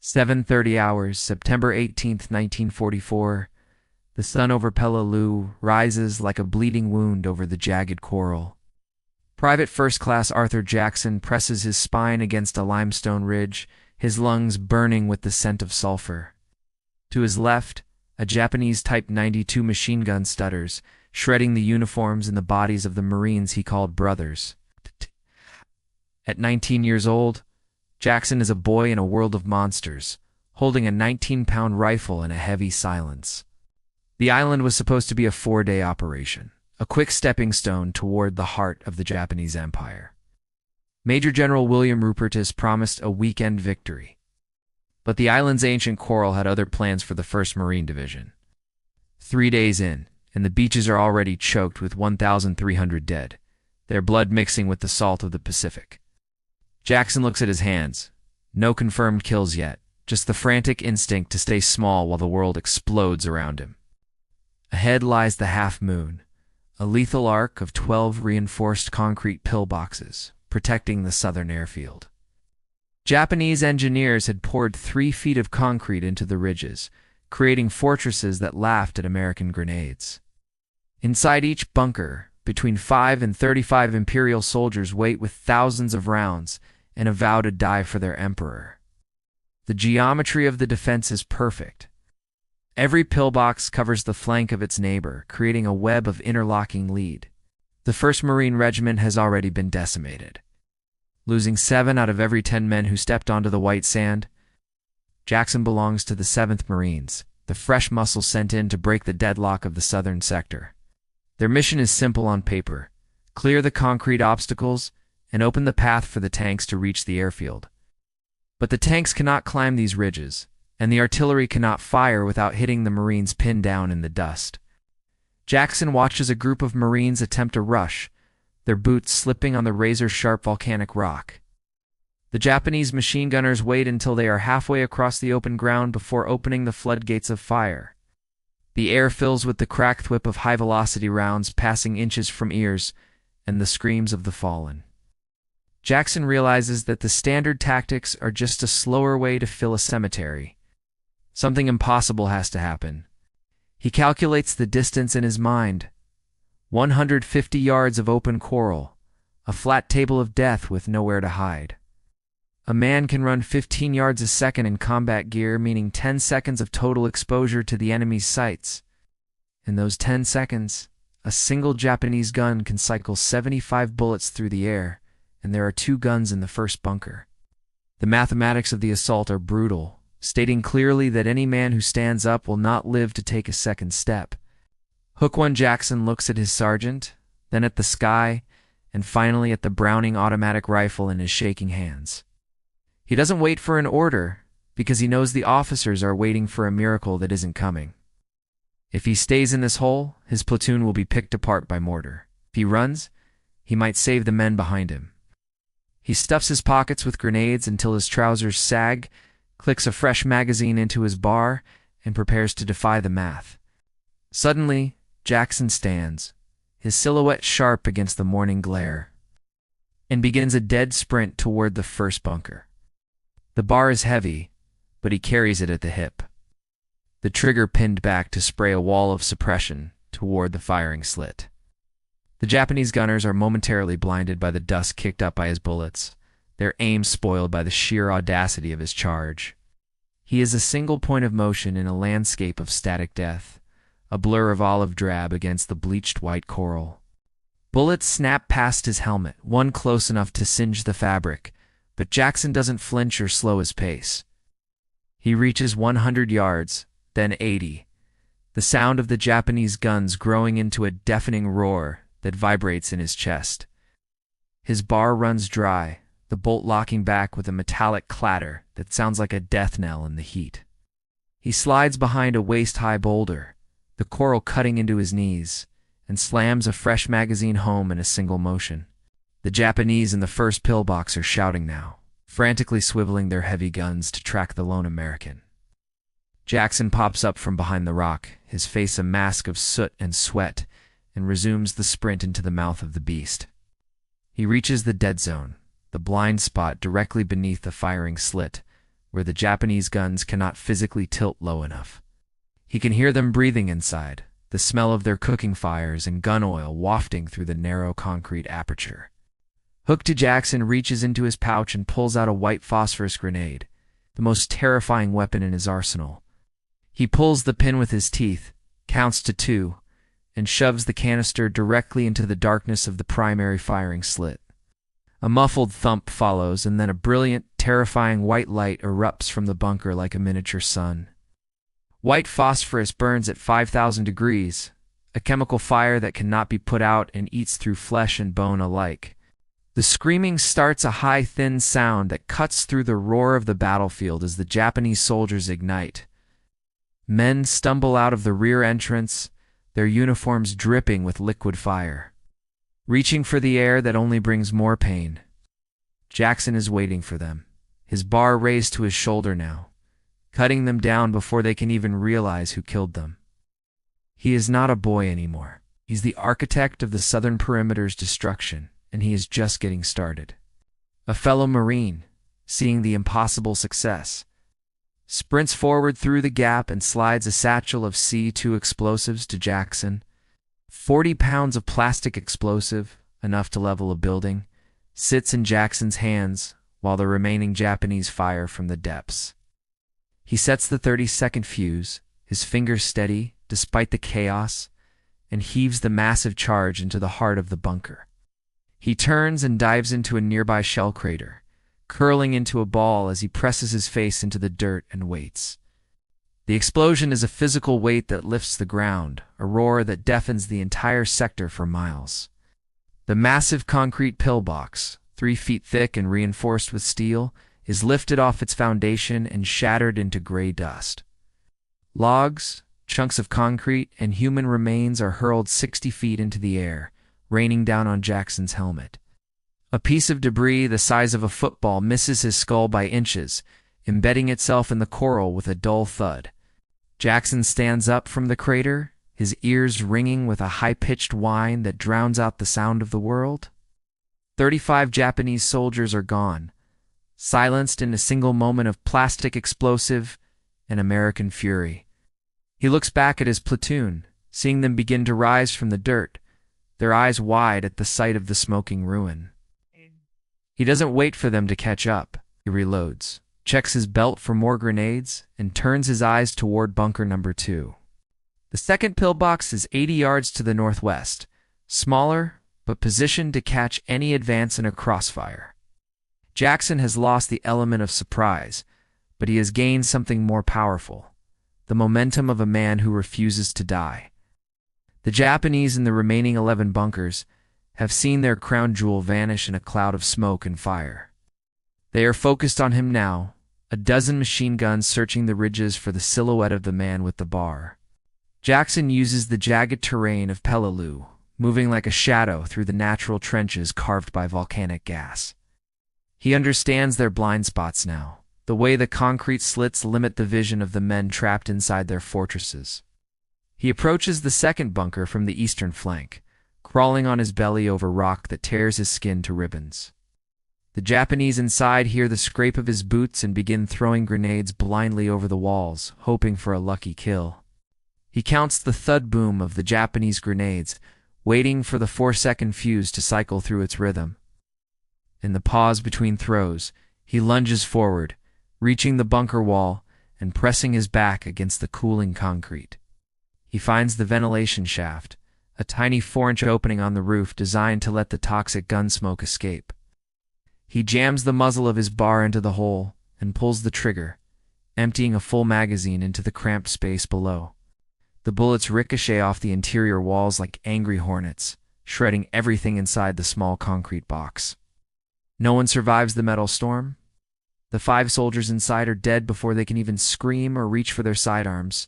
7:30 hours, September 18th, 1944. The sun over Peleliu rises like a bleeding wound over the jagged coral. Private First Class Arthur Jackson presses his spine against a limestone ridge, his lungs burning with the scent of sulfur. To his left, a Japanese Type 92 machine gun stutters, shredding the uniforms and the bodies of the Marines he called brothers. At 19 years old, Jackson is a boy in a world of monsters, holding a 19-pound rifle and a heavy silence. The island was supposed to be a 4-day operation, a quick stepping stone toward the heart of the Japanese Empire. Major General William Rupertus promised a weekend victory. But the island's ancient coral had other plans for the 1st Marine Division. 3 days in, and the beaches are already choked with 1,300 dead, their blood mixing with the salt of the Pacific. Jackson looks at his hands. No confirmed kills yet, just the frantic instinct to stay small while the world explodes around him. Ahead lies the Half Moon, a lethal arc of 12 reinforced concrete pillboxes, protecting the southern airfield. Japanese engineers had poured 3 feet of concrete into the ridges, creating fortresses that laughed at American grenades. Inside each bunker, between 5 and 35 Imperial soldiers wait with thousands of rounds and a vow to die for their emperor. The geometry of the defense is perfect. Every pillbox covers the flank of its neighbor, creating a web of interlocking lead. The 1st Marine Regiment has already been decimated, losing 7 out of every 10 men who stepped onto the white sand. Jackson belongs to the 7th Marines, the fresh muscle sent in to break the deadlock of the southern sector. Their mission is simple on paper: clear the concrete obstacles and open the path for the tanks to reach the airfield. But the tanks cannot climb these ridges, and the artillery cannot fire without hitting the Marines pinned down in the dust. Jackson watches a group of Marines attempt a rush, their boots slipping on the razor-sharp volcanic rock. The Japanese machine gunners wait until they are halfway across the open ground before opening the floodgates of fire. The air fills with the cracked whip of high-velocity rounds passing inches from ears and the screams of the fallen. Jackson realizes that the standard tactics are just a slower way to fill a cemetery. Something impossible has to happen. He calculates the distance in his mind. 150 yards of open coral, a flat table of death with nowhere to hide. A man can run 15 yards a second in combat gear, meaning 10 seconds of total exposure to the enemy's sights. In those 10 seconds, a single Japanese gun can cycle 75 bullets through the air, and there are 2 guns in the first bunker. The mathematics of the assault are brutal, stating clearly that any man who stands up will not live to take a second step. Hook One Jackson looks at his sergeant, then at the sky, and finally at the Browning automatic rifle in his shaking hands. He doesn't wait for an order, because he knows the officers are waiting for a miracle that isn't coming. If he stays in this hole, his platoon will be picked apart by mortar. If he runs, he might save the men behind him. He stuffs his pockets with grenades until his trousers sag, clicks a fresh magazine into his bar, and prepares to defy the math. Suddenly, Jackson stands, his silhouette sharp against the morning glare, and begins a dead sprint toward the first bunker. The bar is heavy, but he carries it at the hip, the trigger pinned back to spray a wall of suppression toward the firing slit. The Japanese gunners are momentarily blinded by the dust kicked up by his bullets, their aim spoiled by the sheer audacity of his charge. He is a single point of motion in a landscape of static death, a blur of olive drab against the bleached white coral. Bullets snap past his helmet, one close enough to singe the fabric, but Jackson doesn't flinch or slow his pace. He reaches 100 yards, then 80, the sound of the Japanese guns growing into a deafening roar that vibrates in his chest. His bar runs dry, the bolt locking back with a metallic clatter that sounds like a death knell in the heat. He slides behind a waist-high boulder, the coral cutting into his knees, and slams a fresh magazine home in a single motion. The Japanese in the first pillbox are shouting now, frantically swiveling their heavy guns to track the lone American. Jackson pops up from behind the rock, his face a mask of soot and sweat, and resumes the sprint into the mouth of the beast. He reaches the dead zone, the blind spot directly beneath the firing slit, where the Japanese guns cannot physically tilt low enough. He can hear them breathing inside, the smell of their cooking fires and gun oil wafting through the narrow concrete aperture. Hooked Jackson reaches into his pouch and pulls out a white phosphorus grenade, the most terrifying weapon in his arsenal. He pulls the pin with his teeth, counts to 2, and shoves the canister directly into the darkness of the primary firing slit. A muffled thump follows, and then a brilliant, terrifying white light erupts from the bunker like a miniature sun. White phosphorus burns at 5,000 degrees, a chemical fire that cannot be put out and eats through flesh and bone alike. The screaming starts a high, thin sound that cuts through the roar of the battlefield as the Japanese soldiers ignite. Men stumble out of the rear entrance, their uniforms dripping with liquid fire. Reaching for the air that only brings more pain. Jackson is waiting for them, his bar raised to his shoulder now, cutting them down before they can even realize who killed them. He is not a boy anymore. He's the architect of the southern perimeter's destruction, and he is just getting started. A fellow Marine, seeing the impossible success, sprints forward through the gap and slides a satchel of C2 explosives to Jackson. 40 pounds of plastic explosive, enough to level a building, sits in Jackson's hands while the remaining Japanese fire from the depths. He sets the 30-second fuse, his fingers steady despite the chaos, and heaves the massive charge into the heart of the bunker. He turns and dives into a nearby shell crater, curling into a ball as he presses his face into the dirt and waits. The explosion is a physical weight that lifts the ground, a roar that deafens the entire sector for miles. The massive concrete pillbox, 3 feet thick and reinforced with steel, is lifted off its foundation and shattered into gray dust. Logs, chunks of concrete, and human remains are hurled 60 feet into the air, raining down on Jackson's helmet. A piece of debris the size of a football misses his skull by inches, embedding itself in the coral with a dull thud. Jackson stands up from the crater, his ears ringing with a high-pitched whine that drowns out the sound of the world. 35 Japanese soldiers are gone, silenced in a single moment of plastic explosive and American fury. He looks back at his platoon, seeing them begin to rise from the dirt, their eyes wide at the sight of the smoking ruin. He doesn't wait for them to catch up. He reloads, checks his belt for more grenades, and turns his eyes toward bunker number 2. The second pillbox is 80 yards to the northwest, smaller, but positioned to catch any advance in a crossfire. Jackson has lost the element of surprise, but he has gained something more powerful, the momentum of a man who refuses to die. The Japanese in the remaining 11 bunkers have seen their crown jewel vanish in a cloud of smoke and fire. They are focused on him now, a dozen machine guns searching the ridges for the silhouette of the man with the bar. Jackson uses the jagged terrain of Peleliu, moving like a shadow through the natural trenches carved by volcanic gas. He understands their blind spots now, the way the concrete slits limit the vision of the men trapped inside their fortresses. He approaches the second bunker from the eastern flank, crawling on his belly over rock that tears his skin to ribbons. The Japanese inside hear the scrape of his boots and begin throwing grenades blindly over the walls, hoping for a lucky kill. He counts the thud boom of the Japanese grenades, waiting for the 4-second fuse to cycle through its rhythm. In the pause between throws, he lunges forward, reaching the bunker wall and pressing his back against the cooling concrete. He finds the ventilation shaft, a tiny 4-inch opening on the roof designed to let the toxic gun smoke escape. He jams the muzzle of his bar into the hole and pulls the trigger, emptying a full magazine into the cramped space below. The bullets ricochet off the interior walls like angry hornets, shredding everything inside the small concrete box. No one survives the metal storm. The 5 soldiers inside are dead before they can even scream or reach for their sidearms.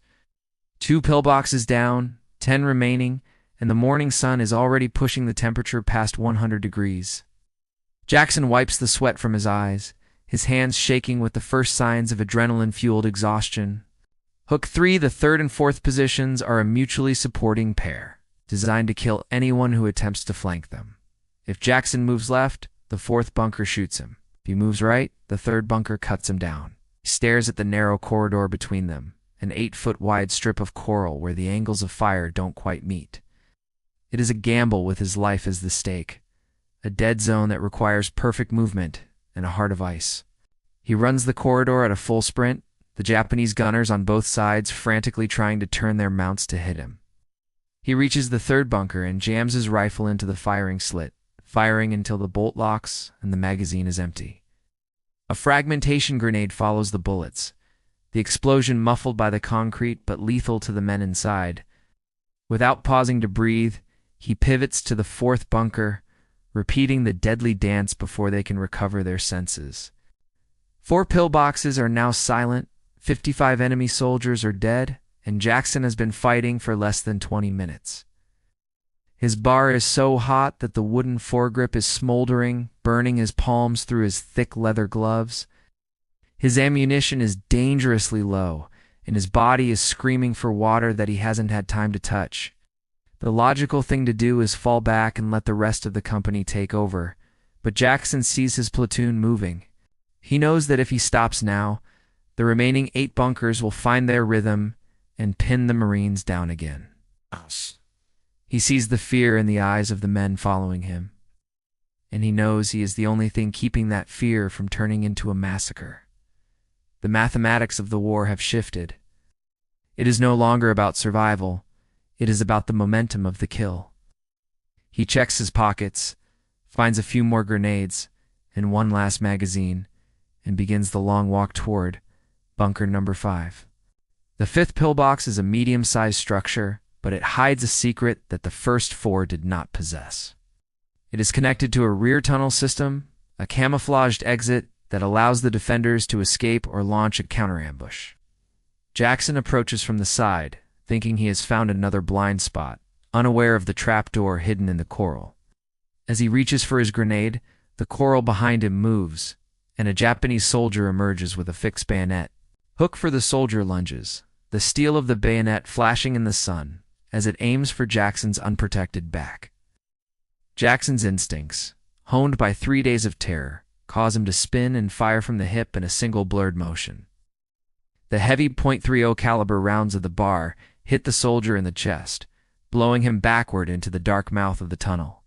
2 pillboxes down, 10 remaining, and the morning sun is already pushing the temperature past 100 degrees. Jackson wipes the sweat from his eyes, his hands shaking with the first signs of adrenaline-fueled exhaustion. Hook 3, the 3rd and 4th positions, are a mutually supporting pair, designed to kill anyone who attempts to flank them. If Jackson moves left, the 4th bunker shoots him. If he moves right, the 3rd bunker cuts him down. He stares at the narrow corridor between them, an 8-foot wide strip of coral where the angles of fire don't quite meet. It is a gamble with his life as the stake, a dead zone that requires perfect movement and a heart of ice. He runs the corridor at a full sprint, the Japanese gunners on both sides frantically trying to turn their mounts to hit him. He reaches the third bunker and jams his rifle into the firing slit, firing until the bolt locks and the magazine is empty. A fragmentation grenade follows the bullets, the explosion muffled by the concrete but lethal to the men inside. Without pausing to breathe, he pivots to the fourth bunker, repeating the deadly dance before they can recover their senses. 4 pillboxes are now silent, 55 enemy soldiers are dead, and Jackson has been fighting for less than 20 minutes. His bar is so hot that the wooden foregrip is smoldering, burning his palms through his thick leather gloves. His ammunition is dangerously low, and his body is screaming for water that he hasn't had time to touch. The logical thing to do is fall back and let the rest of the company take over, but Jackson sees his platoon moving. He knows that if he stops now, the remaining 8 bunkers will find their rhythm and pin the Marines down again. He sees the fear in the eyes of the men following him, and he knows he is the only thing keeping that fear from turning into a massacre. The mathematics of the war have shifted. It is no longer about survival. It is about the momentum of the kill. He checks his pockets, finds a few more grenades and one last magazine, and begins the long walk toward bunker number 5. The 5th pillbox is a medium-sized structure, but it hides a secret that the first 4 did not possess. It is connected to a rear tunnel system, a camouflaged exit that allows the defenders to escape or launch a counterambush. Jackson approaches from the side, thinking he has found another blind spot, unaware of the trapdoor hidden in the coral. As he reaches for his grenade, the coral behind him moves, and a Japanese soldier emerges with a fixed bayonet. Hook for the soldier lunges, the steel of the bayonet flashing in the sun as it aims for Jackson's unprotected back. Jackson's instincts, honed by 3 days of terror, cause him to spin and fire from the hip in a single blurred motion. The heavy .30 caliber rounds of the bar hit the soldier in the chest, blowing him backward into the dark mouth of the tunnel.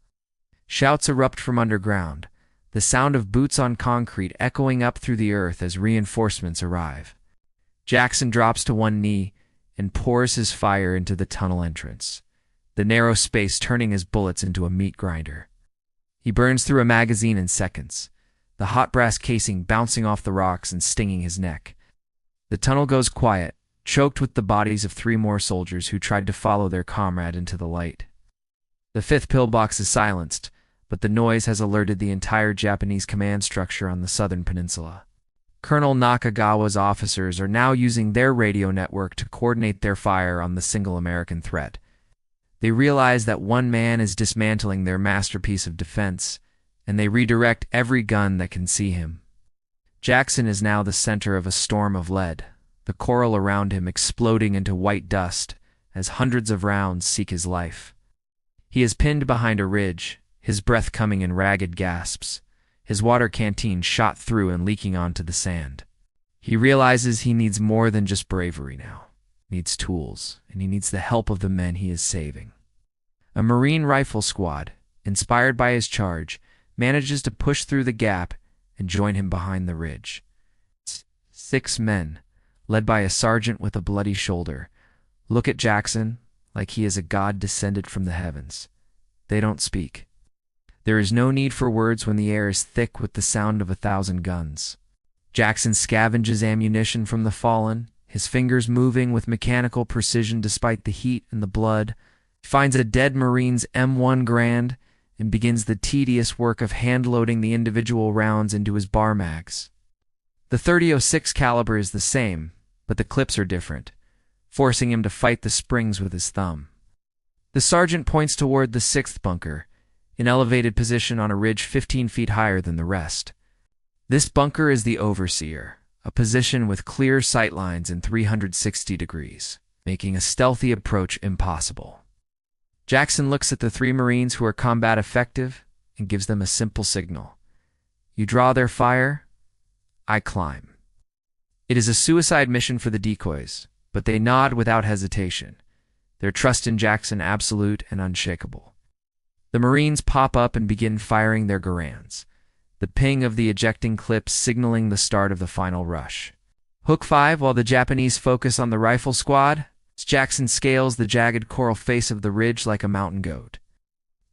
Shouts erupt from underground, the sound of boots on concrete echoing up through the earth as reinforcements arrive. Jackson drops to one knee and pours his fire into the tunnel entrance, the narrow space turning his bullets into a meat grinder. He burns through a magazine in seconds, the hot brass casing bouncing off the rocks and stinging his neck. The tunnel goes quiet, choked with the bodies of 3 more soldiers who tried to follow their comrade into the light. The 5th pillbox is silenced, but the noise has alerted the entire Japanese command structure on the southern peninsula. Colonel Nakagawa's officers are now using their radio network to coordinate their fire on the single American threat. They realize that one man is dismantling their masterpiece of defense, and they redirect every gun that can see him. Jackson is now the center of a storm of lead, the coral around him exploding into white dust as hundreds of rounds seek his life. He is pinned behind a ridge, his breath coming in ragged gasps, his water canteen shot through and leaking onto the sand. He realizes he needs more than just bravery now. He needs tools, and he needs the help of the men he is saving. A Marine rifle squad, inspired by his charge, manages to push through the gap and join him behind the ridge. 6 men, led by a sergeant with a bloody shoulder, look at Jackson like he is a god descended from the heavens. They don't speak. There is no need for words when the air is thick with the sound of 1,000 guns. Jackson scavenges ammunition from the fallen, his fingers moving with mechanical precision despite the heat and the blood. He finds a dead Marine's M1 Garand and begins the tedious work of hand-loading the individual rounds into his bar mags. The .30-06 caliber is the same, but the clips are different, forcing him to fight the springs with his thumb. The sergeant points toward the 6th bunker, an elevated position on a ridge 15 feet higher than the rest. This bunker is the overseer, a position with clear sight lines in 360 degrees, making a stealthy approach impossible. Jackson looks at the 3 Marines who are combat effective and gives them a simple signal. You draw their fire, I climb. It is a suicide mission for the decoys, but they nod without hesitation, their trust in Jackson absolute and unshakable. The Marines pop up and begin firing their Garands, the ping of the ejecting clips signaling the start of the final rush. Hook 5, while the Japanese focus on the rifle squad, Jackson scales the jagged coral face of the ridge like a mountain goat.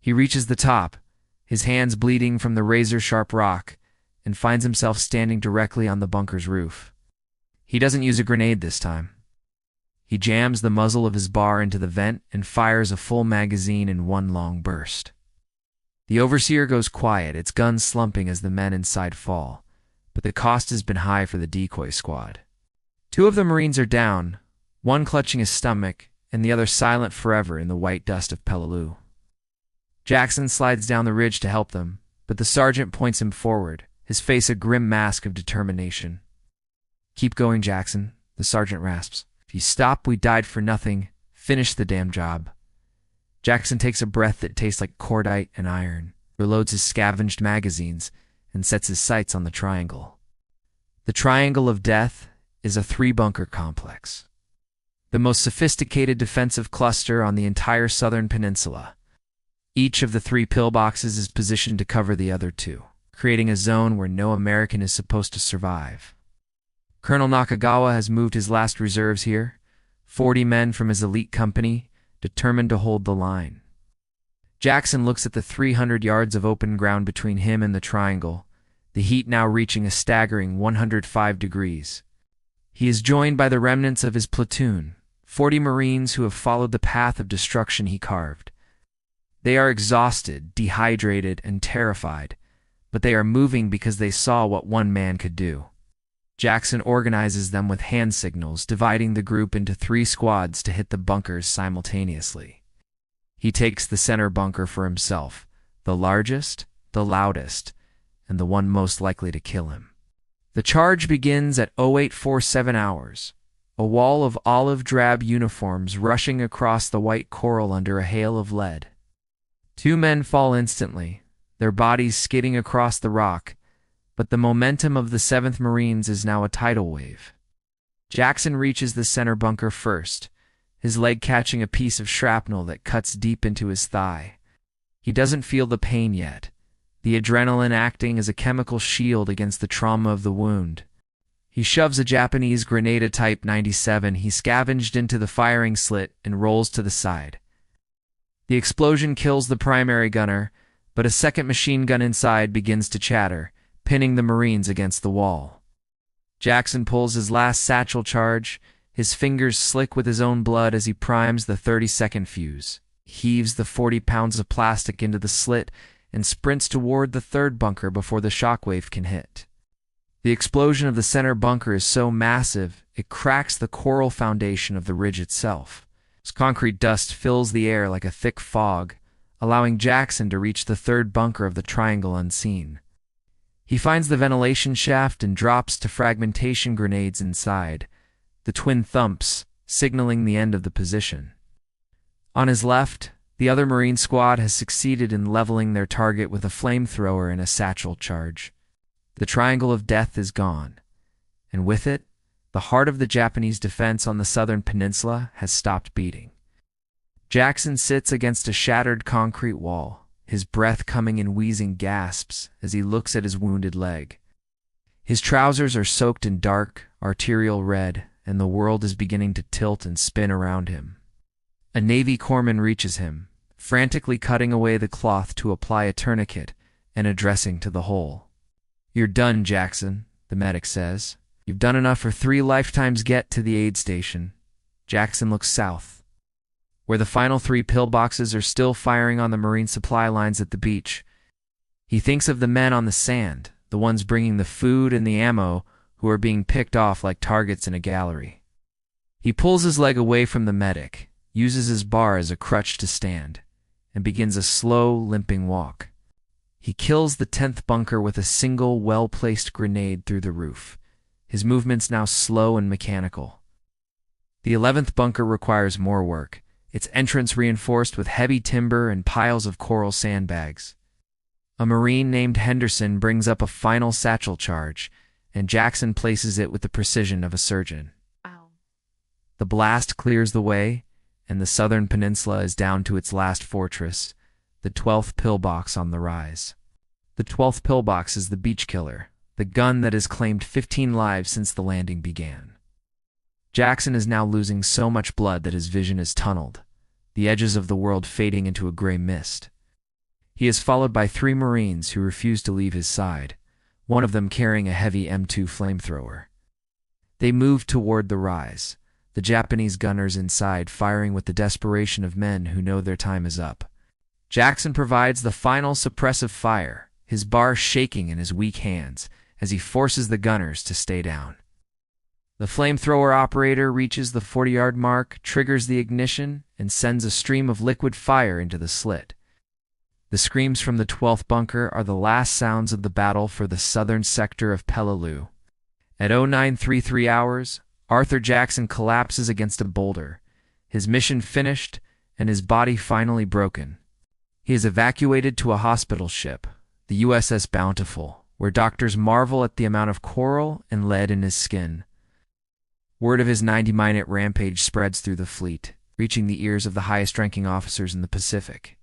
He reaches the top, his hands bleeding from the razor-sharp rock, and finds himself standing directly on the bunker's roof. He doesn't use a grenade this time. He jams the muzzle of his bar into the vent and fires a full magazine in one long burst. The overseer goes quiet, its gun slumping as the men inside fall, but the cost has been high for the decoy squad. 2 of the Marines are down, one clutching his stomach, and the other silent forever in the white dust of Peleliu. Jackson slides down the ridge to help them, but the sergeant points him forward, his face a grim mask of determination. "Keep going, Jackson," the sergeant rasps. "If you stop, we died for nothing. Finish the damn job." Jackson takes a breath that tastes like cordite and iron, reloads his scavenged magazines, and sets his sights on the triangle. The Triangle of Death is a 3-bunker complex, the most sophisticated defensive cluster on the entire southern peninsula. Each of the 3 pillboxes is positioned to cover the other 2, creating a zone where no American is supposed to survive. Colonel Nakagawa has moved his last reserves here, 40 men from his elite company, determined to hold the line. Jackson looks at the 300 yards of open ground between him and the triangle, the heat now reaching a staggering 105 degrees. He is joined by the remnants of his platoon, 40 Marines who have followed the path of destruction he carved. They are exhausted, dehydrated, and terrified, but they are moving because they saw what one man could do. Jackson organizes them with hand signals, dividing the group into 3 squads to hit the bunkers simultaneously. He takes the center bunker for himself, the largest, the loudest, and the one most likely to kill him. The charge begins at 0847 hours, a wall of olive-drab uniforms rushing across the white coral under a hail of lead. 2 men fall instantly, their bodies skidding across the rock, but the momentum of the 7th Marines is now a tidal wave. Jackson reaches the center bunker first, his leg catching a piece of shrapnel that cuts deep into his thigh. He doesn't feel the pain yet, the adrenaline acting as a chemical shield against the trauma of the wound. He shoves a Japanese Grenada Type 97 he scavenged into the firing slit and rolls to the side. The explosion kills the primary gunner, but a second machine gun inside begins to chatter, pinning the Marines against the wall. Jackson pulls his last satchel charge, his fingers slick with his own blood as he primes the 30-second fuse, heaves the 40 pounds of plastic into the slit, and sprints toward the 3rd bunker before the shockwave can hit. The explosion of the center bunker is so massive, it cracks the coral foundation of the ridge itself. Its concrete dust fills the air like a thick fog, allowing Jackson to reach the 3rd bunker of the triangle unseen. He finds the ventilation shaft and drops to fragmentation grenades inside, the twin thumps signaling the end of the position. On his left, the other Marine squad has succeeded in leveling their target with a flamethrower and a satchel charge. The Triangle of Death is gone, and with it, the heart of the Japanese defense on the southern peninsula has stopped beating. Jackson sits against a shattered concrete wall, his breath coming in wheezing gasps as he looks at his wounded leg. His trousers are soaked in dark, arterial red, and the world is beginning to tilt and spin around him. A Navy corpsman reaches him, frantically cutting away the cloth to apply a tourniquet and a dressing to the hole. "You're done, Jackson," the medic says. "You've done enough for 3 lifetimes. Get to the aid station." Jackson looks south, where the final 3 pillboxes are still firing on the Marine supply lines at the beach. He thinks of the men on the sand, the ones bringing the food and the ammo, who are being picked off like targets in a gallery. He pulls his leg away from the medic, uses his bar as a crutch to stand, and begins a slow, limping walk. He kills the 10th bunker with a single, well-placed grenade through the roof, his movements now slow and mechanical. The 11th bunker requires more work, its entrance reinforced with heavy timber and piles of coral sandbags. A Marine named Henderson brings up a final satchel charge, and Jackson places it with the precision of a surgeon. Wow. The blast clears the way, and the southern peninsula is down to its last fortress, the 12th pillbox on the rise. The 12th pillbox is the beach killer, the gun that has claimed 15 lives since the landing began. Jackson is now losing so much blood that his vision is tunneled, the edges of the world fading into a gray mist. He is followed by 3 Marines who refuse to leave his side, one of them carrying a heavy M2 flamethrower. They move toward the rise, the Japanese gunners inside firing with the desperation of men who know their time is up. Jackson provides the final suppressive fire, his bar shaking in his weak hands as he forces the gunners to stay down. The flamethrower operator reaches the 40-yard mark, triggers the ignition, and sends a stream of liquid fire into the slit. The screams from the 12th bunker are the last sounds of the battle for the southern sector of Peleliu. At 0933 hours, Arthur Jackson collapses against a boulder, his mission finished and his body finally broken. He is evacuated to a hospital ship, the USS Bountiful, where doctors marvel at the amount of coral and lead in his skin. Word of his 90-minute rampage spreads through the fleet, reaching the ears of the highest-ranking officers in the Pacific.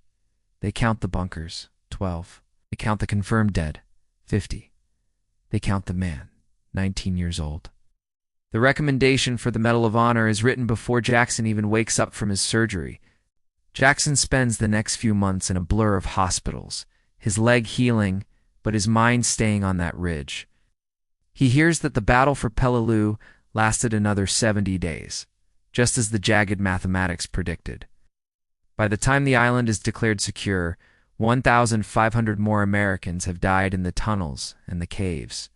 They count the bunkers, 12. They count the confirmed dead, 50. They count the man, 19 years old. The recommendation for the Medal of Honor is written before Jackson even wakes up from his surgery. Jackson spends the next few months in a blur of hospitals, his leg healing, but his mind staying on that ridge. He hears that the battle for Peleliu lasted another 70 days, just as the jagged mathematics predicted. By the time the island is declared secure, 1,500 more Americans have died in the tunnels and the caves.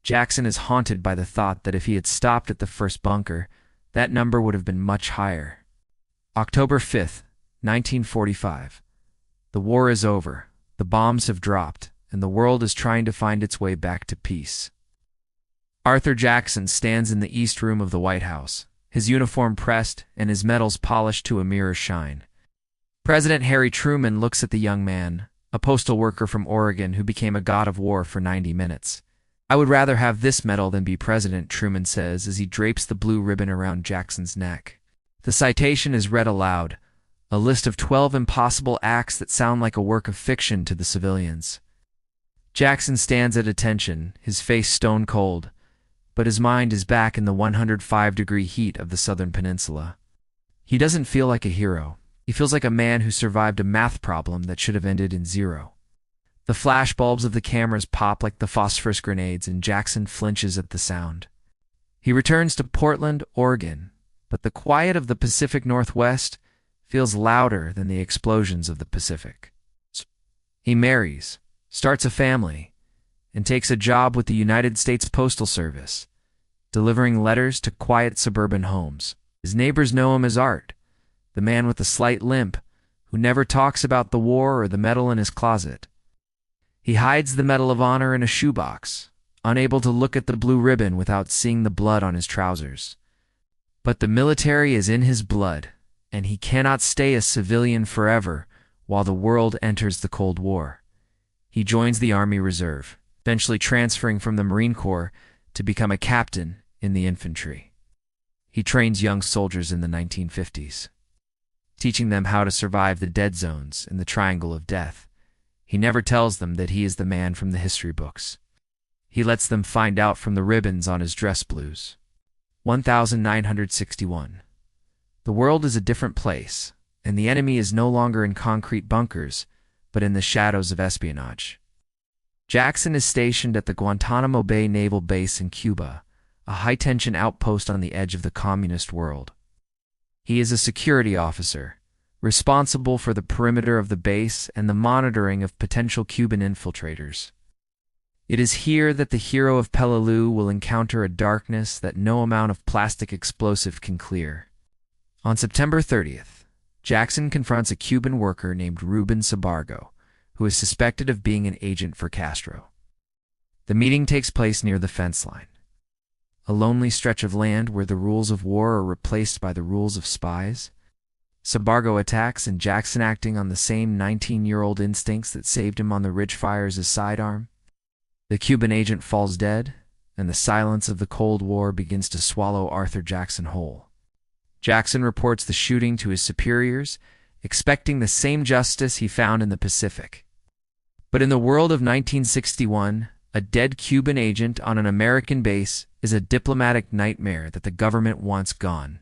Jackson is haunted by the thought that if he had stopped at the first bunker, that number would have been much higher. October 5th, 1945. The war is over, the bombs have dropped, and the world is trying to find its way back to peace. Arthur Jackson stands in the East Room of the White House, his uniform pressed and his medals polished to a mirror shine. President Harry Truman looks at the young man, a postal worker from Oregon who became a god of war for 90 minutes. "I would rather have this medal than be president," Truman says as he drapes the blue ribbon around Jackson's neck. The citation is read aloud, a list of 12 impossible acts that sound like a work of fiction to the civilians. Jackson stands at attention, his face stone cold, but his mind is back in the 105-degree heat of the southern peninsula. He doesn't feel like a hero. He feels like a man who survived a math problem that should have ended in 0. The flashbulbs of the cameras pop like the phosphorus grenades, and Jackson flinches at the sound. He returns to Portland, Oregon, but the quiet of the Pacific Northwest feels louder than the explosions of the Pacific. He marries, starts a family, and takes a job with the United States Postal Service, delivering letters to quiet suburban homes. His neighbors know him as Art, the man with a slight limp, who never talks about the war or the medal in his closet. He hides the Medal of Honor in a shoebox, unable to look at the blue ribbon without seeing the blood on his trousers. But the military is in his blood, and he cannot stay a civilian forever while the world enters the Cold War. He joins the Army Reserve, eventually transferring from the Marine Corps to become a captain in the infantry. He trains young soldiers in the 1950s, teaching them how to survive the dead zones in the Triangle of Death. He never tells them that he is the man from the history books. He lets them find out from the ribbons on his dress blues. 1961. The world is a different place, and the enemy is no longer in concrete bunkers, but in the shadows of espionage. Jackson is stationed at the Guantanamo Bay Naval Base in Cuba, a high-tension outpost on the edge of the communist world. He is a security officer, responsible for the perimeter of the base and the monitoring of potential Cuban infiltrators. It is here that the hero of Peleliu will encounter a darkness that no amount of plastic explosive can clear. On September 30th, Jackson confronts a Cuban worker named Ruben Sabargo, who is suspected of being an agent for Castro. The meeting takes place near the fence line, a lonely stretch of land where the rules of war are replaced by the rules of spies. Sabargo attacks, and Jackson, acting on the same 19-year-old instincts that saved him on the ridge, fires his sidearm. The Cuban agent falls dead, and the silence of the Cold War begins to swallow Arthur Jackson whole. Jackson reports the shooting to his superiors, expecting the same justice he found in the Pacific. But in the world of 1961, a dead Cuban agent on an American base is a diplomatic nightmare that the government wants gone.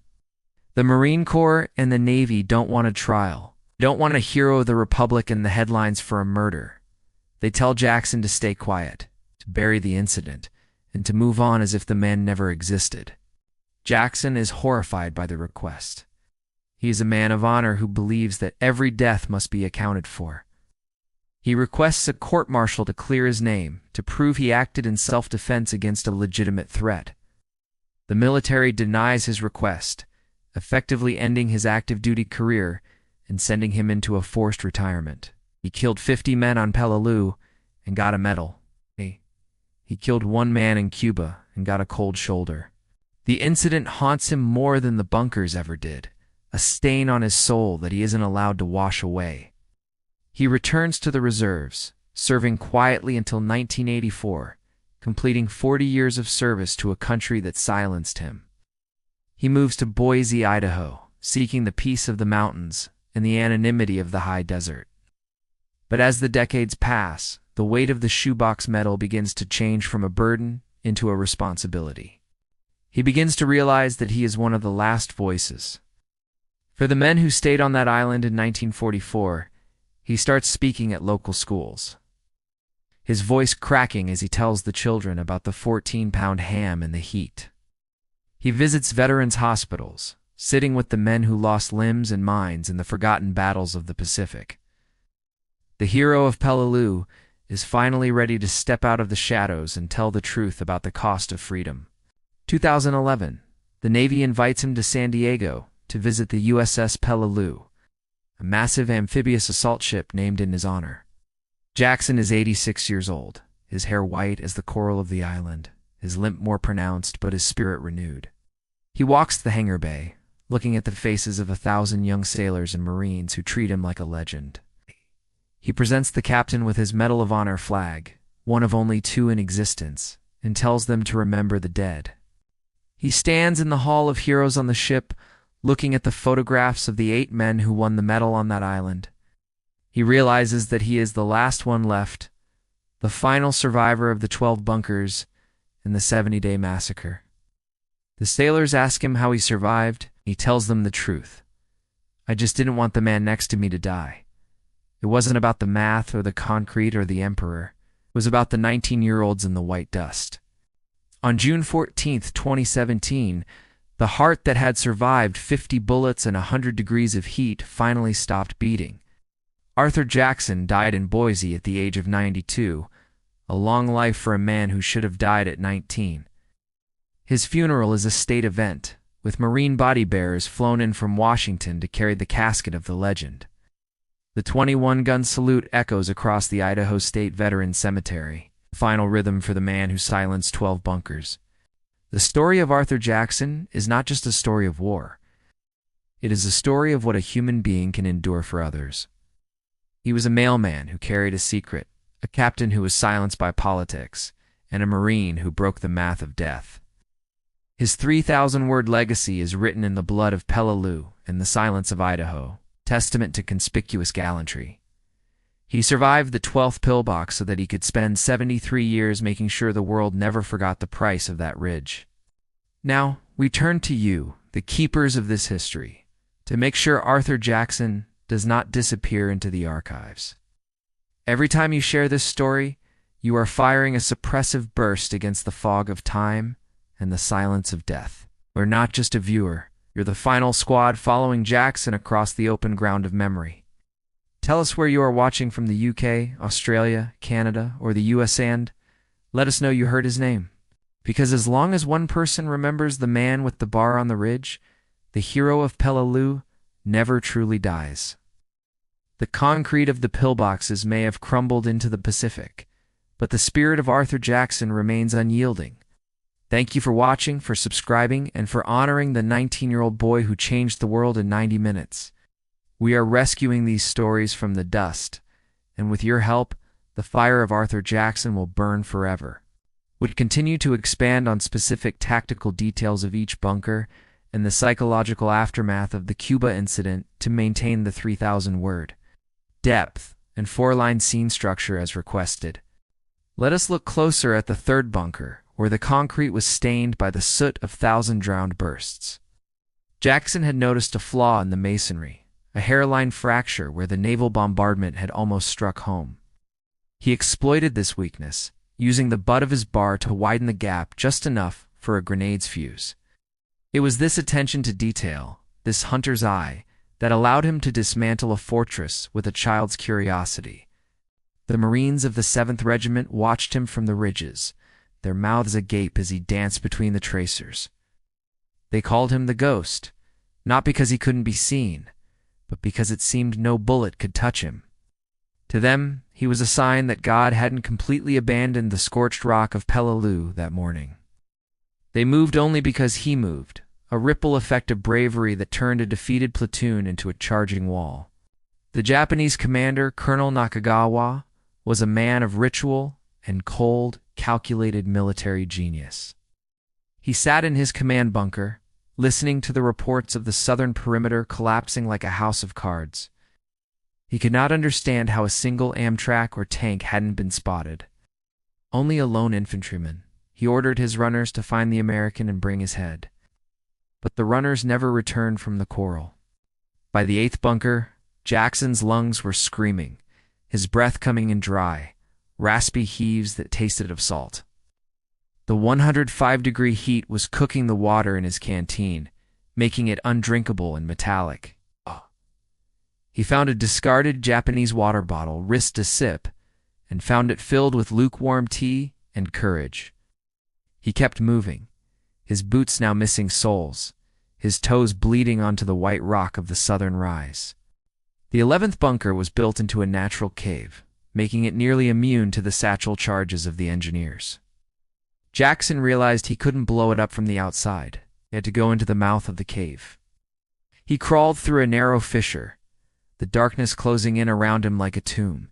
The Marine Corps and the Navy don't want a trial. They don't want a hero of the Republic in the headlines for a murder. They tell Jackson to stay quiet, to bury the incident, and to move on as if the man never existed. Jackson is horrified by the request. He is a man of honor who believes that every death must be accounted for. He requests a court-martial to clear his name, to prove he acted in self-defense against a legitimate threat. The military denies his request, effectively ending his active duty career and sending him into a forced retirement. He killed 50 men on Peleliu and got a medal. He killed 1 man in Cuba and got a cold shoulder. The incident haunts him more than the bunkers ever did, a stain on his soul that he isn't allowed to wash away. He returns to the reserves, serving quietly until 1984, completing 40 years of service to a country that silenced him. He moves to Boise, Idaho, seeking the peace of the mountains and the anonymity of the high desert. But as the decades pass, the weight of the shoebox medal begins to change from a burden into a responsibility. He begins to realize that he is one of the last voices. For the men who stayed on that island in 1944, he starts speaking at local schools, his voice cracking as he tells the children about the 14-pound ham in the heat. He visits veterans' hospitals, sitting with the men who lost limbs and minds in the forgotten battles of the Pacific. The hero of Peleliu is finally ready to step out of the shadows and tell the truth about the cost of freedom. 2011, the Navy invites him to San Diego to visit the USS Peleliu, a massive amphibious assault ship named in his honor. Jackson is 86 years old, his hair white as the coral of the island, his limp more pronounced but his spirit renewed. He walks the hangar bay, looking at the faces of 1,000 young sailors and Marines who treat him like a legend. He presents the captain with his Medal of Honor flag, one of only 2 in existence, and tells them to remember the dead. He stands in the Hall of Heroes on the ship, looking at the photographs of the 8 men who won the medal on that island. He realizes that he is the last one left, the final survivor of the 12 bunkers and the 70-day massacre. The sailors ask him how he survived. He tells them the truth. I just didn't want the man next to me to die. It wasn't about the math or the concrete or the emperor. It was about the 19-year-olds in the white dust. On June 14, 2017, the heart that had survived 50 bullets and 100 degrees of heat finally stopped beating. Arthur Jackson died in Boise at the age of 92, a long life for a man who should have died at 19. His funeral is a state event, with Marine body bearers flown in from Washington to carry the casket of the legend. The 21-gun salute echoes across the Idaho State Veterans Cemetery, the final rhythm for the man who silenced 12 bunkers. The story of Arthur Jackson is not just a story of war. It is a story of what a human being can endure for others. He was a mailman who carried a secret, a captain who was silenced by politics, and a Marine who broke the math of death. His 3,000-word legacy is written in the blood of Peleliu and the silence of Idaho, testament to conspicuous gallantry. He survived the 12th pillbox so that he could spend 73 years making sure the world never forgot the price of that ridge. Now, we turn to you, the keepers of this history, to make sure Arthur Jackson does not disappear into the archives. Every time you share this story, you are firing a suppressive burst against the fog of time and the silence of death. You're not just a viewer, you're the final squad following Jackson across the open ground of memory. Tell us where you are watching from the UK, Australia, Canada, or the US, and let us know you heard his name. Because as long as one person remembers the man with the bar on the ridge, the hero of Peleliu never truly dies. The concrete of the pillboxes may have crumbled into the Pacific, but the spirit of Arthur Jackson remains unyielding. Thank you for watching, for subscribing, and for honoring the 19-year-old boy who changed the world in 90 minutes. We are rescuing these stories from the dust, and with your help, the fire of Arthur Jackson will burn forever. would continue to expand on specific tactical details of each bunker and the psychological aftermath of the Cuba incident to maintain the 3,000-word depth and 4-line scene structure as requested. Let us look closer at the third bunker, where the concrete was stained by the soot of 1,000 drowned bursts. Jackson had noticed a flaw in the masonry, a hairline fracture where the naval bombardment had almost struck home. He exploited this weakness, using the butt of his bar to widen the gap just enough for a grenade's fuse. It was this attention to detail, this hunter's eye, that allowed him to dismantle a fortress with a child's curiosity. The Marines of the 7th Regiment watched him from the ridges, their mouths agape as he danced between the tracers. They called him the Ghost, not because he couldn't be seen, but because it seemed no bullet could touch him. To them, he was a sign that God hadn't completely abandoned the scorched rock of Peleliu that morning. They moved only because he moved, a ripple effect of bravery that turned a defeated platoon into a charging wall. The Japanese commander, Colonel Nakagawa, was a man of ritual and cold, calculated military genius. He sat in his command bunker, listening to the reports of the southern perimeter collapsing like a house of cards. He could not understand how a single Amtrak or tank hadn't been spotted. Only a lone infantryman. He ordered his runners to find the American and bring his head. But the runners never returned from the quarrel. By the 8th bunker, Jackson's lungs were screaming, his breath coming in dry, raspy heaves that tasted of salt. The 105-degree heat was cooking the water in his canteen, making it undrinkable and metallic. He found a discarded Japanese water bottle, risked a sip, and found it filled with lukewarm tea and courage. He kept moving, his boots now missing soles, his toes bleeding onto the white rock of the southern rise. The 11th bunker was built into a natural cave, making it nearly immune to the satchel charges of the engineers. Jackson realized he couldn't blow it up from the outside. He had to go into the mouth of the cave. He crawled through a narrow fissure, the darkness closing in around him like a tomb.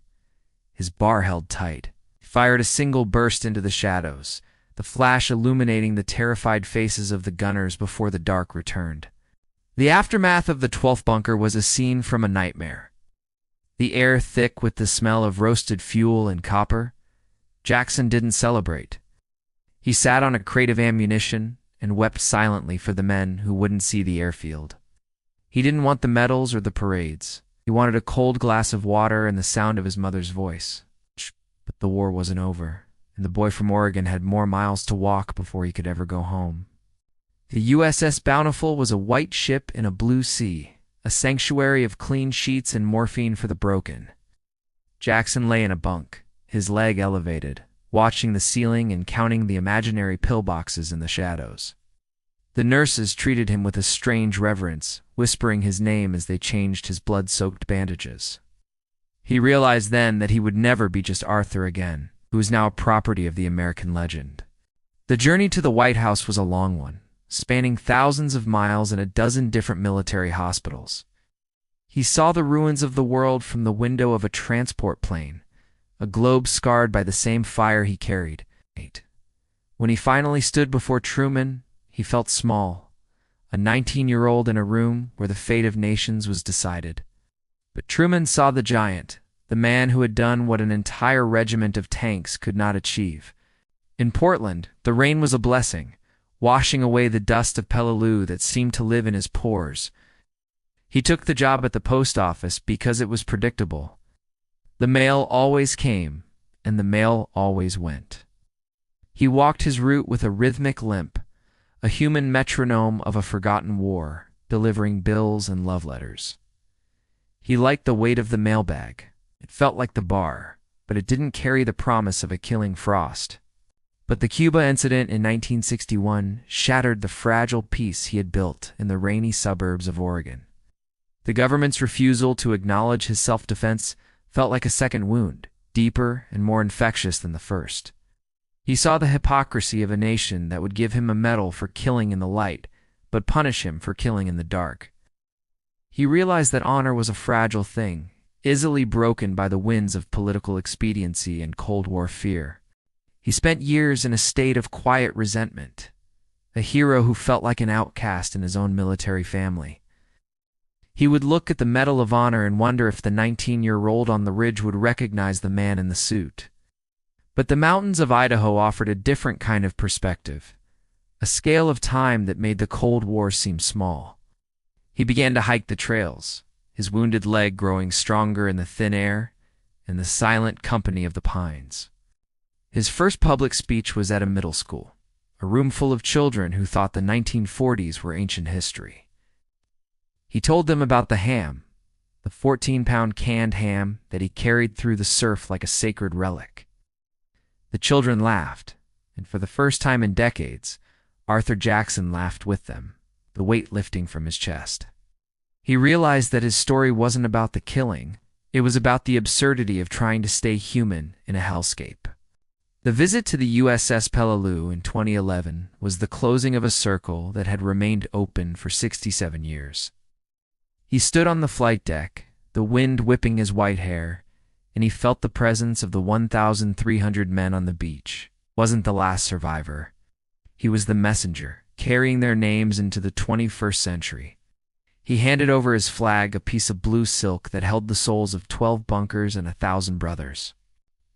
His bar held tight. He fired a single burst into the shadows, the flash illuminating the terrified faces of the gunners before the dark returned. The aftermath of the 12th bunker was a scene from a nightmare. The air thick with the smell of roasted fuel and copper. Jackson didn't celebrate. He sat on a crate of ammunition and wept silently for the men who wouldn't see the airfield. He didn't want the medals or the parades. He wanted a cold glass of water and the sound of his mother's voice. But the war wasn't over, and the boy from Oregon had more miles to walk before he could ever go home. The USS Bountiful was a white ship in a blue sea, a sanctuary of clean sheets and morphine for the broken. Jackson lay in a bunk, his leg elevated, watching the ceiling and counting the imaginary pillboxes in the shadows. The nurses treated him with a strange reverence, whispering his name as they changed his blood-soaked bandages. He realized then that he would never be just Arthur again, who was now a property of the American legend. The journey to the White House was a long one, spanning thousands of miles and a dozen different military hospitals. He saw the ruins of the world from the window of a transport plane, a globe scarred by the same fire he carried. When he finally stood before Truman, he felt small, a 19-year-old in a room where the fate of nations was decided. But Truman saw the giant, the man who had done what an entire regiment of tanks could not achieve. In Portland, the rain was a blessing, washing away the dust of Peleliu that seemed to live in his pores. He took the job at the post office because it was predictable. The mail always came, and the mail always went. He walked his route with a rhythmic limp, a human metronome of a forgotten war, delivering bills and love letters. He liked the weight of the mailbag. It felt like the bar, but it didn't carry the promise of a killing frost. But the Cuba incident in 1961 shattered the fragile peace he had built in the rainy suburbs of Oregon. The government's refusal to acknowledge his self-defense felt like a second wound, deeper and more infectious than the first. He saw the hypocrisy of a nation that would give him a medal for killing in the light, but punish him for killing in the dark. He realized that honor was a fragile thing, easily broken by the winds of political expediency and Cold War fear. He spent years in a state of quiet resentment, a hero who felt like an outcast in his own military family. He would look at the Medal of Honor and wonder if the 19-year-old on the ridge would recognize the man in the suit. But the mountains of Idaho offered a different kind of perspective, a scale of time that made the Cold War seem small. He began to hike the trails, his wounded leg growing stronger in the thin air and the silent company of the pines. His first public speech was at a middle school, a room full of children who thought the 1940s were ancient history. He told them about the ham, the 14-pound canned ham that he carried through the surf like a sacred relic. The children laughed, and for the first time in decades, Arthur Jackson laughed with them, the weight lifting from his chest. He realized that his story wasn't about the killing, it was about the absurdity of trying to stay human in a hellscape. The visit to the USS Peleliu in 2011 was the closing of a circle that had remained open for 67 years. He stood on the flight deck, the wind whipping his white hair, and he felt the presence of the 1,300 men on the beach. Wasn't the last survivor. He was the messenger, carrying their names into the 21st century. He handed over his flag, a piece of blue silk that held the souls of 12 bunkers and 1,000 brothers.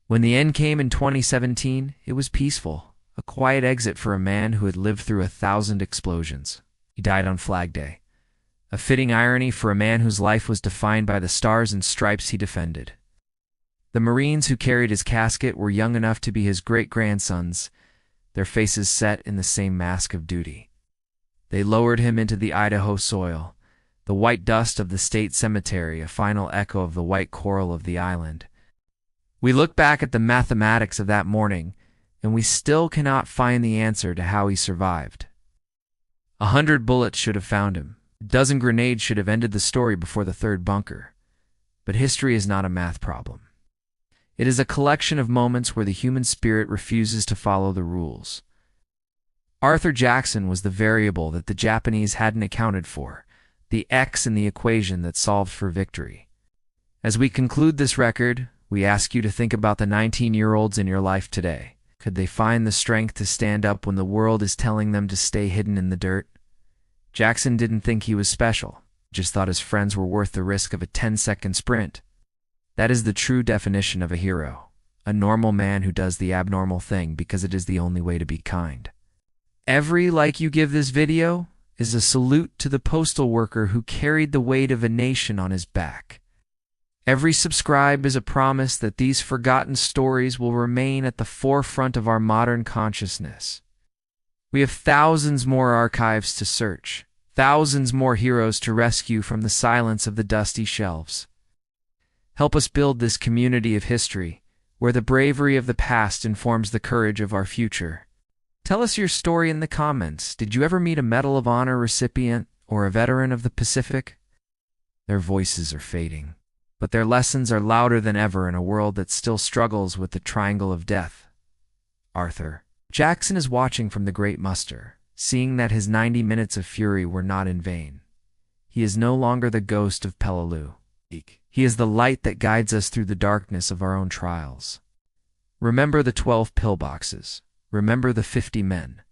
When the end came in 2017, it was peaceful, a quiet exit for a man who had lived through 1,000 explosions. He died on Flag Day. A fitting irony for a man whose life was defined by the stars and stripes he defended. The Marines who carried his casket were young enough to be his great-grandsons, their faces set in the same mask of duty. They lowered him into the Idaho soil, the white dust of the state cemetery, a final echo of the white coral of the island. We look back at the mathematics of that morning, and we still cannot find the answer to how he survived. 100 bullets should have found him. A dozen grenades should have ended the story before the third bunker. But history is not a math problem. It is a collection of moments where the human spirit refuses to follow the rules. Arthur Jackson was the variable that the Japanese hadn't accounted for, the X in the equation that solved for victory. As we conclude this record, we ask you to think about the 19-year-olds in your life today. Could they find the strength to stand up when the world is telling them to stay hidden in the dirt? Jackson didn't think he was special, just thought his friends were worth the risk of a 10-second sprint. That is the true definition of a hero, a normal man who does the abnormal thing because it is the only way to be kind. Every like you give this video is a salute to the postal worker who carried the weight of a nation on his back. Every subscribe is a promise that these forgotten stories will remain at the forefront of our modern consciousness. We have thousands more archives to search, thousands more heroes to rescue from the silence of the dusty shelves. Help us build this community of history, where the bravery of the past informs the courage of our future. Tell us your story in the comments. Did you ever meet a Medal of Honor recipient or a veteran of the Pacific? Their voices are fading, but their lessons are louder than ever in a world that still struggles with the triangle of death. Arthur Jackson is watching from the Great Muster, seeing that his 90 minutes of fury were not in vain. He is no longer the ghost of Peleliu. He is the light that guides us through the darkness of our own trials. Remember the 12 pillboxes. Remember the 50 men.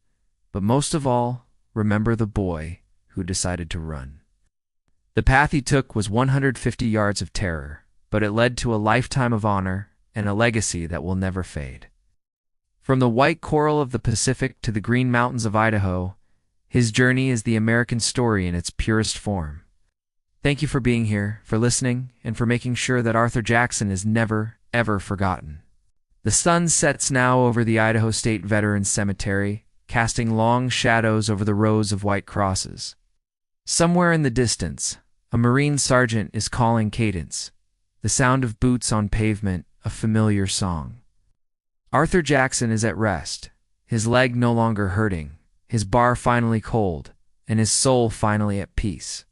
But most of all, remember the boy who decided to run. The path he took was 150 yards of terror, but it led to a lifetime of honor and a legacy that will never fade. From the white coral of the Pacific to the green mountains of Idaho, his journey is the American story in its purest form. Thank you for being here, for listening, and for making sure that Arthur Jackson is never, ever forgotten. The sun sets now over the Idaho State Veterans Cemetery, casting long shadows over the rows of white crosses. Somewhere in the distance, a Marine sergeant is calling cadence, the sound of boots on pavement, a familiar song. Arthur Jackson is at rest, his leg no longer hurting, his bar finally cold, and his soul finally at peace.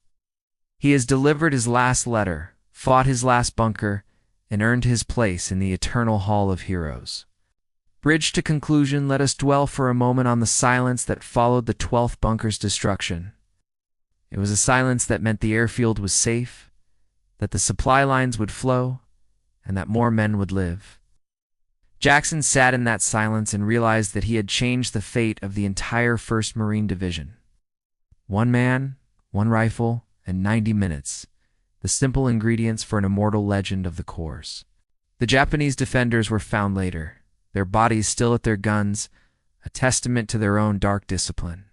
He has delivered his last letter, fought his last bunker, and earned his place in the eternal Hall of Heroes. Bridge to conclusion, let us dwell for a moment on the silence that followed the 12th bunker's destruction. It was a silence that meant the airfield was safe, that the supply lines would flow, and that more men would live. Jackson sat in that silence and realized that he had changed the fate of the entire 1st Marine Division. One man, one rifle, and 90 minutes. The simple ingredients for an immortal legend of the Corps. The Japanese defenders were found later, their bodies still at their guns, a testament to their own dark discipline.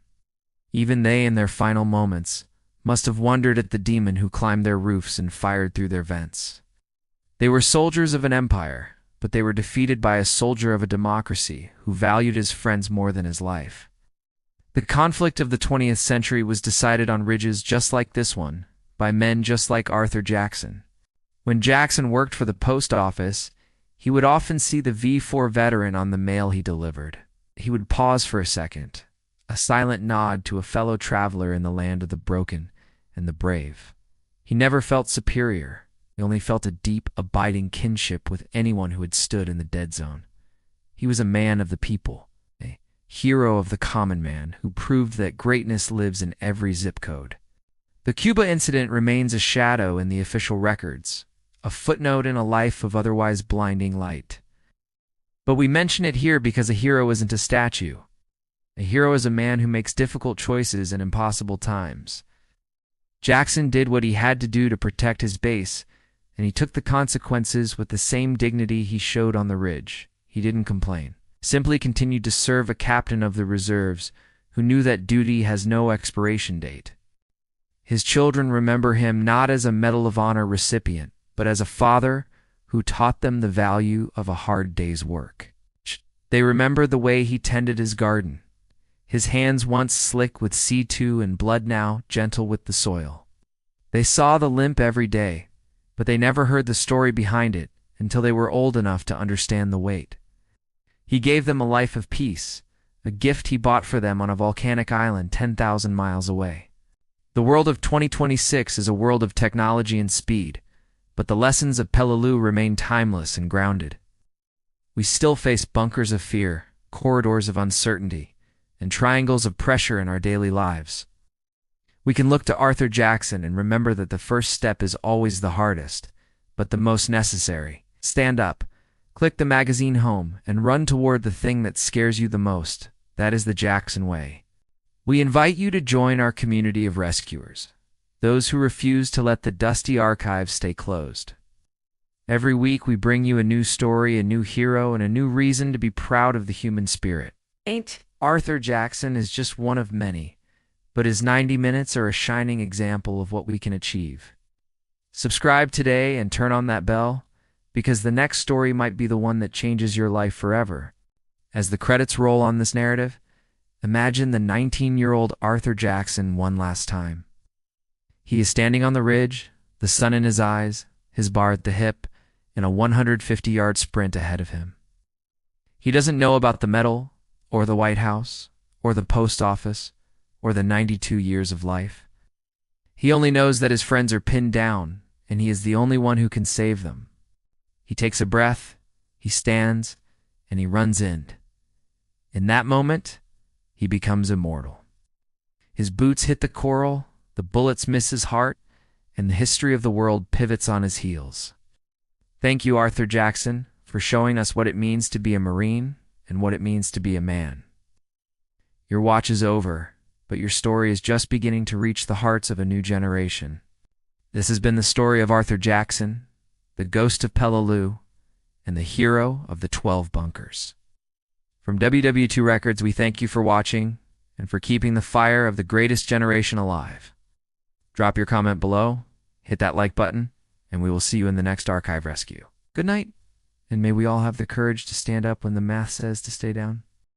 Even they, in their final moments, must have wondered at the demon who climbed their roofs and fired through their vents. They were soldiers of an empire, but they were defeated by a soldier of a democracy who valued his friends more than his life. The conflict of the 20th century was decided on ridges just like this one, by men just like Arthur Jackson. When Jackson worked for the post office, he would often see the V4 veteran on the mail he delivered. He would pause for a second, a silent nod to a fellow traveler in the land of the broken and the brave. He never felt superior. He only felt a deep, abiding kinship with anyone who had stood in the dead zone. He was a man of the people, a hero of the common man who proved that greatness lives in every zip code. The Cuba incident remains a shadow in the official records, a footnote in a life of otherwise blinding light. But we mention it here because a hero isn't a statue. A hero is a man who makes difficult choices in impossible times. Jackson did what he had to do to protect his base, and he took the consequences with the same dignity he showed on the ridge. He didn't complain, simply continued to serve a captain of the reserves who knew that duty has no expiration date. His children remember him not as a Medal of Honor recipient, but as a father who taught them the value of a hard day's work. They remember the way he tended his garden, his hands once slick with C2 and blood now gentle with the soil. They saw the limp every day, but they never heard the story behind it until they were old enough to understand the weight. He gave them a life of peace, a gift he bought for them on a volcanic island 10,000 miles away. The world of 2026 is a world of technology and speed, but the lessons of Peleliu remain timeless and grounded. We still face bunkers of fear, corridors of uncertainty, and triangles of pressure in our daily lives. We can look to Arthur Jackson and remember that the first step is always the hardest, but the most necessary. Stand up, click the magazine home, and run toward the thing that scares you the most. That is the Jackson way. We invite you to join our community of rescuers, those who refuse to let the dusty archives stay closed. Every week we bring you a new story, a new hero, and a new reason to be proud of the human spirit. Arthur Jackson is just one of many, but his 90 minutes are a shining example of what we can achieve. Subscribe today and turn on that bell, because the next story might be the one that changes your life forever. As the credits roll on this narrative, imagine the 19-year-old Arthur Jackson one last time. He is standing on the ridge, the sun in his eyes, his bar at the hip, and a 150-yard sprint ahead of him. He doesn't know about the medal, or the White House, or the post office, or the 92 years of life. He only knows that his friends are pinned down, and he is the only one who can save them. He takes a breath, he stands, and he runs in. In that moment, he becomes immortal. His boots hit the coral, the bullets miss his heart, and the history of the world pivots on his heels. Thank you, Arthur Jackson, for showing us what it means to be a Marine and what it means to be a man. Your watch is over, but your story is just beginning to reach the hearts of a new generation. This has been the story of Arthur Jackson, the ghost of Peleliu, and the hero of the 12 bunkers. From WW2 Records, we thank you for watching and for keeping the fire of the greatest generation alive. Drop your comment below, hit that like button, and we will see you in the next archive rescue. Good night, and may we all have the courage to stand up when the math says to stay down.